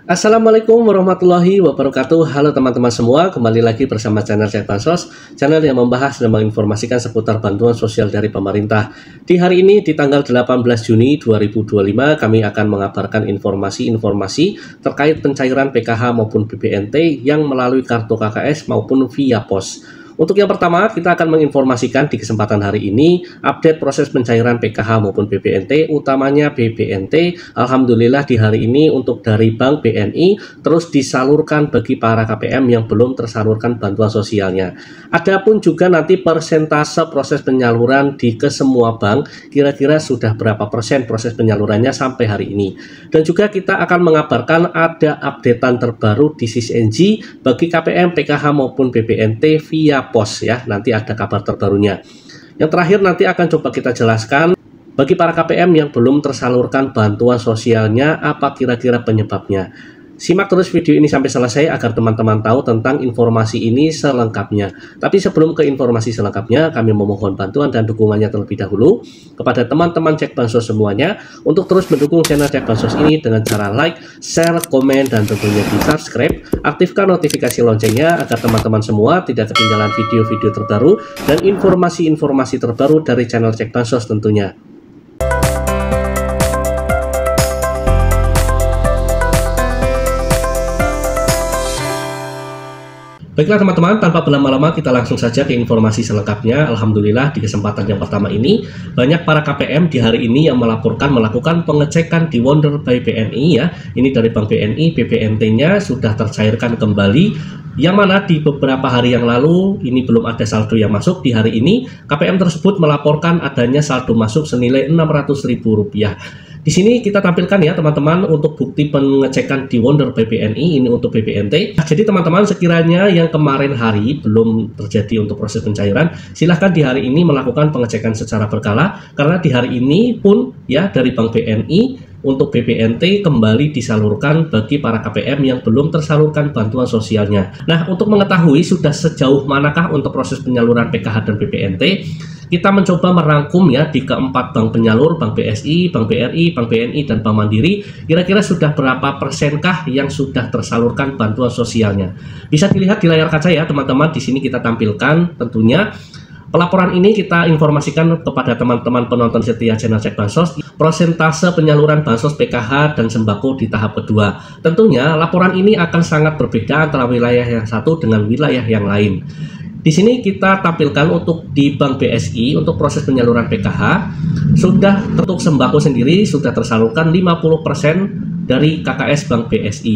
Assalamualaikum warahmatullahi wabarakatuh. Halo teman-teman semua, kembali lagi bersama channel Cek Bansos, channel yang membahas dan menginformasikan seputar bantuan sosial dari pemerintah. Di hari ini, di tanggal 18 Juni 2025, kami akan mengabarkan informasi-informasi terkait pencairan PKH maupun BPNT yang melalui kartu KKS maupun via pos. Untuk yang pertama, kita akan menginformasikan di kesempatan hari ini update proses pencairan PKH maupun BPNT, utamanya BPNT. Alhamdulillah di hari ini untuk dari Bank BNI terus disalurkan bagi para KPM yang belum tersalurkan bantuan sosialnya. Adapun juga nanti persentase proses penyaluran di ke semua bank, kira-kira sudah berapa persen proses penyalurannya sampai hari ini. Dan juga kita akan mengabarkan ada updatean terbaru di SISNG bagi KPM, PKH maupun BPNT via pos ya, nanti ada kabar terbarunya. Yang terakhir nanti akan coba kita jelaskan bagi para KPM yang belum tersalurkan bantuan sosialnya, apa kira-kira penyebabnya. Simak terus video ini sampai selesai agar teman-teman tahu tentang informasi ini selengkapnya. Tapi sebelum ke informasi selengkapnya, kami memohon bantuan dan dukungannya terlebih dahulu kepada teman-teman Cek Bansos semuanya untuk terus mendukung channel Cek Bansos ini dengan cara like, share, komen, dan tentunya di subscribe. Aktifkan notifikasi loncengnya agar teman-teman semua tidak ketinggalan video-video terbaru dan informasi-informasi terbaru dari channel Cek Bansos tentunya. Baiklah teman-teman, tanpa berlama-lama kita langsung saja ke informasi selengkapnya. Alhamdulillah di kesempatan yang pertama ini banyak para KPM di hari ini yang melakukan pengecekan di Wonder by BNI ya. Ini dari Bank BNI, BPNT-nya sudah tercairkan kembali. Yang mana di beberapa hari yang lalu ini belum ada saldo yang masuk. Di hari ini KPM tersebut melaporkan adanya saldo masuk senilai Rp600.000. Di sini kita tampilkan ya teman-teman untuk bukti pengecekan di Wonder by BNI ini untuk BPNT. Jadi teman-teman sekiranya yang kemarin hari belum terjadi untuk proses pencairan, silahkan di hari ini melakukan pengecekan secara berkala karena di hari ini pun ya dari Bank BNI untuk BPNT kembali disalurkan bagi para KPM yang belum tersalurkan bantuan sosialnya. Nah, untuk mengetahui sudah sejauh manakah untuk proses penyaluran PKH dan BPNT, kita mencoba merangkum ya di keempat bank penyalur, Bank BSI, Bank BRI, Bank BNI, dan Bank Mandiri, kira-kira sudah berapa persenkah yang sudah tersalurkan bantuan sosialnya. Bisa dilihat di layar kaca ya teman-teman, di sini kita tampilkan tentunya. Pelaporan ini kita informasikan kepada teman-teman penonton setia channel Cek Bansos, persentase penyaluran bansos PKH dan sembako di tahap kedua. Tentunya laporan ini akan sangat berbeda antara wilayah yang satu dengan wilayah yang lain. Di sini kita tampilkan untuk di Bank BSI untuk proses penyaluran PKH sudah untuk sembako sendiri sudah tersalurkan 50% dari KKS Bank BSI.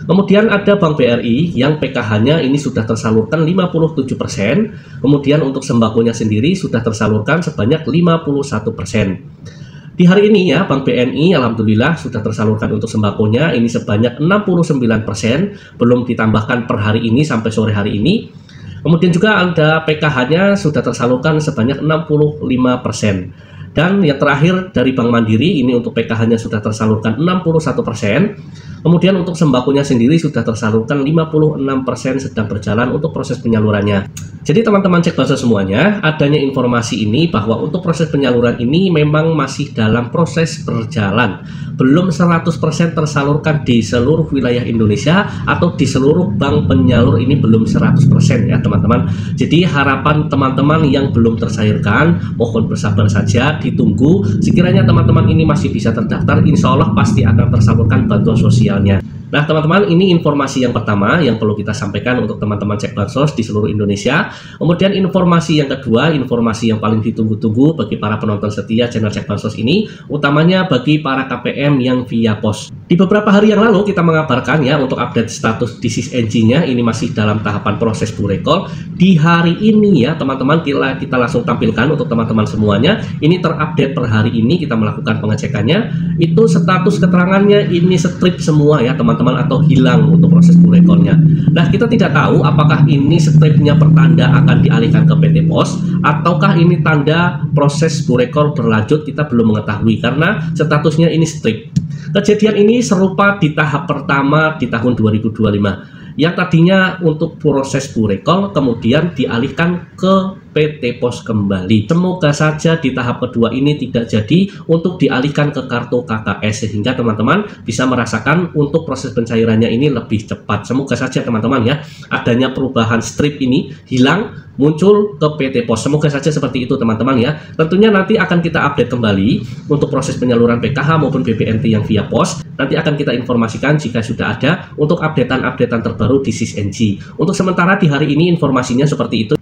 Kemudian ada Bank BRI yang PKH-nya ini sudah tersalurkan 57%. Kemudian untuk sembakonya sendiri sudah tersalurkan sebanyak 51%. Di hari ini ya Bank BNI alhamdulillah sudah tersalurkan untuk sembakonya ini sebanyak 69%, belum ditambahkan per hari ini sampai sore hari ini. Kemudian juga ada PKH-nya sudah tersalurkan sebanyak 65%. Dan yang terakhir dari Bank Mandiri ini untuk PKH-nya sudah tersalurkan 61%. Kemudian untuk sembakonya sendiri sudah tersalurkan 56% sedang berjalan untuk proses penyalurannya. Jadi teman-teman Cek Bansos semuanya, adanya informasi ini bahwa untuk proses penyaluran ini memang masih dalam proses berjalan. Belum 100% tersalurkan di seluruh wilayah Indonesia atau di seluruh bank penyalur ini belum 100% ya teman-teman. Jadi harapan teman-teman yang belum tercairkan, mohon bersabar saja, ditunggu. Sekiranya teman-teman ini masih bisa terdaftar, insya Allah pasti akan tersalurkan bantuan sosial. Nah teman-teman, ini informasi yang pertama yang perlu kita sampaikan untuk teman-teman Cek Bansos di seluruh Indonesia. Kemudian informasi yang kedua, informasi yang paling ditunggu-tunggu bagi para penonton setia channel Cek Bansos ini, utamanya bagi para KPM yang via pos. Di beberapa hari yang lalu kita mengabarkan ya untuk update status di SISNG-nya ini masih dalam tahapan proses burekol. Di hari ini ya teman-teman kita langsung tampilkan untuk teman-teman semuanya. Ini terupdate per hari ini kita melakukan pengecekannya. Itu status keterangannya ini strip semua ya teman-teman atau hilang untuk proses burekolnya. Nah kita tidak tahu apakah ini stripnya pertanda akan dialihkan ke PT Pos ataukah ini tanda proses burekol berlanjut, kita belum mengetahui karena statusnya ini strip. Kejadian ini serupa di tahap pertama di tahun 2025 yang tadinya untuk proses burekol kemudian dialihkan ke PT Pos kembali. Semoga saja di tahap kedua ini tidak jadi untuk dialihkan ke kartu KKS, sehingga teman-teman bisa merasakan untuk proses pencairannya ini lebih cepat. Semoga saja teman-teman ya, adanya perubahan strip ini hilang, muncul ke PT Pos. Semoga saja seperti itu teman-teman ya. Tentunya nanti akan kita update kembali untuk proses penyaluran PKH maupun BPNT yang via pos. Nanti akan kita informasikan jika sudah ada untuk updatean terbaru di SISNG. Untuk sementara di hari ini informasinya seperti itu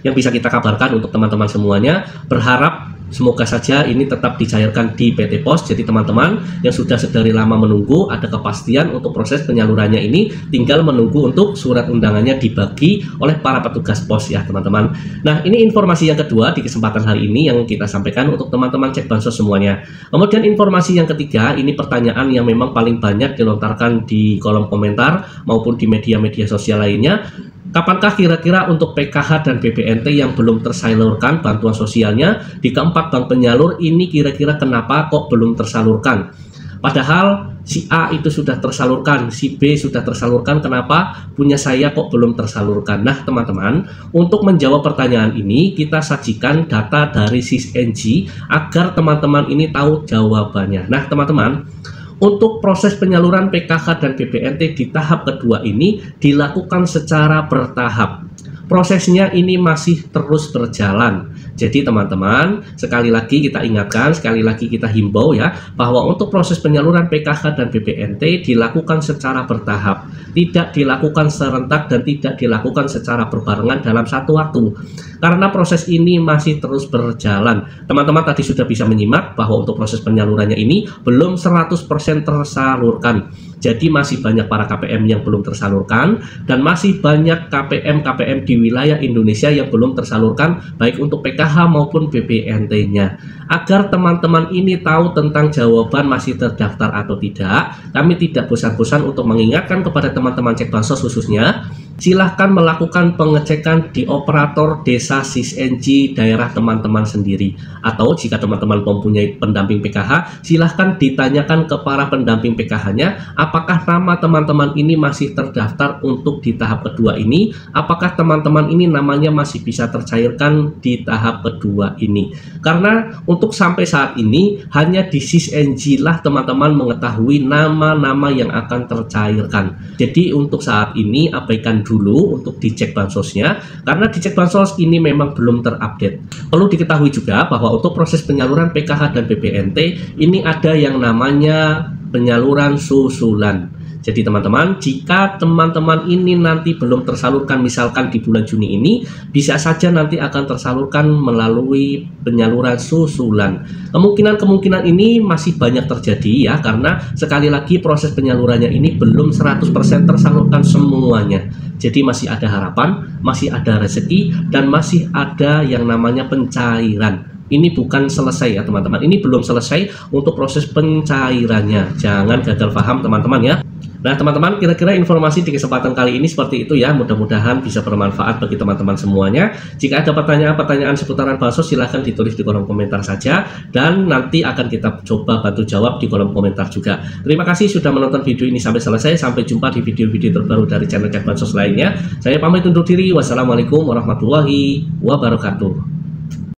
yang bisa kita kabarkan untuk teman-teman semuanya. Berharap semoga saja ini tetap dicairkan di PT Pos. Jadi teman-teman yang sudah sedari lama menunggu ada kepastian untuk proses penyalurannya ini, tinggal menunggu untuk surat undangannya dibagi oleh para petugas pos ya teman-teman. Nah, ini informasi yang kedua di kesempatan hari ini yang kita sampaikan untuk teman-teman cek bansos semuanya. Kemudian informasi yang ketiga, ini pertanyaan yang memang paling banyak dilontarkan di kolom komentar maupun di media-media sosial lainnya. Kapankah kira-kira untuk PKH dan BPNT yang belum tersalurkan bantuan sosialnya di keempat bank penyalur ini, kira-kira kenapa kok belum tersalurkan? Padahal si A itu sudah tersalurkan, si B sudah tersalurkan, kenapa punya saya kok belum tersalurkan? Nah teman-teman, untuk menjawab pertanyaan ini kita sajikan data dari SISNG agar teman-teman ini tahu jawabannya. Nah teman-teman, untuk proses penyaluran PKH dan BPNT di tahap kedua ini dilakukan secara bertahap. Prosesnya ini masih terus berjalan. Jadi teman-teman, sekali lagi kita ingatkan, sekali lagi kita himbau ya, bahwa untuk proses penyaluran PKH dan BPNT dilakukan secara bertahap, tidak dilakukan serentak dan tidak dilakukan secara berbarengan dalam satu waktu. Karena proses ini masih terus berjalan. Teman-teman tadi sudah bisa menyimak bahwa untuk proses penyalurannya ini belum 100% tersalurkan. Jadi masih banyak para KPM yang belum tersalurkan dan masih banyak KPM di wilayah Indonesia yang belum tersalurkan baik untuk PKH maupun BPNT-nya. Agar teman-teman ini tahu tentang jawaban masih terdaftar atau tidak, kami tidak bosan-bosan untuk mengingatkan kepada teman-teman cek bansos khususnya, silahkan melakukan pengecekan di operator desa SISNG daerah teman-teman sendiri. Atau jika teman-teman mempunyai pendamping PKH, silahkan ditanyakan ke para pendamping PKH-nya, apakah nama teman-teman ini masih terdaftar untuk di tahap kedua ini, apakah teman-teman ini namanya masih bisa tercairkan di tahap kedua ini. Karena untuk sampai saat ini hanya di SISNG lah teman-teman mengetahui nama-nama yang akan tercairkan. Jadi untuk saat ini abaikan dulu untuk dicek bansosnya, karena dicek bansos ini memang belum terupdate. Perlu diketahui juga bahwa untuk proses penyaluran PKH dan BPNT ini ada yang namanya penyaluran susulan. Jadi teman-teman, jika teman-teman ini nanti belum tersalurkan misalkan di bulan Juni ini, bisa saja nanti akan tersalurkan melalui penyaluran susulan. Kemungkinan ini masih banyak terjadi ya, karena sekali lagi proses penyalurannya ini belum 100% tersalurkan semuanya. Jadi masih ada harapan, masih ada rezeki, dan masih ada yang namanya pencairan. Ini bukan selesai ya teman-teman, ini belum selesai untuk proses pencairannya. Jangan gagal paham teman-teman ya. Nah teman-teman, kira-kira informasi di kesempatan kali ini seperti itu ya. Mudah-mudahan bisa bermanfaat bagi teman-teman semuanya. Jika ada pertanyaan-pertanyaan seputaran bansos, silahkan ditulis di kolom komentar saja, dan nanti akan kita coba bantu jawab di kolom komentar juga. Terima kasih sudah menonton video ini sampai selesai. Sampai jumpa di video-video terbaru dari channel Cek Bansos lainnya. Saya pamit undur diri. Wassalamualaikum warahmatullahi wabarakatuh.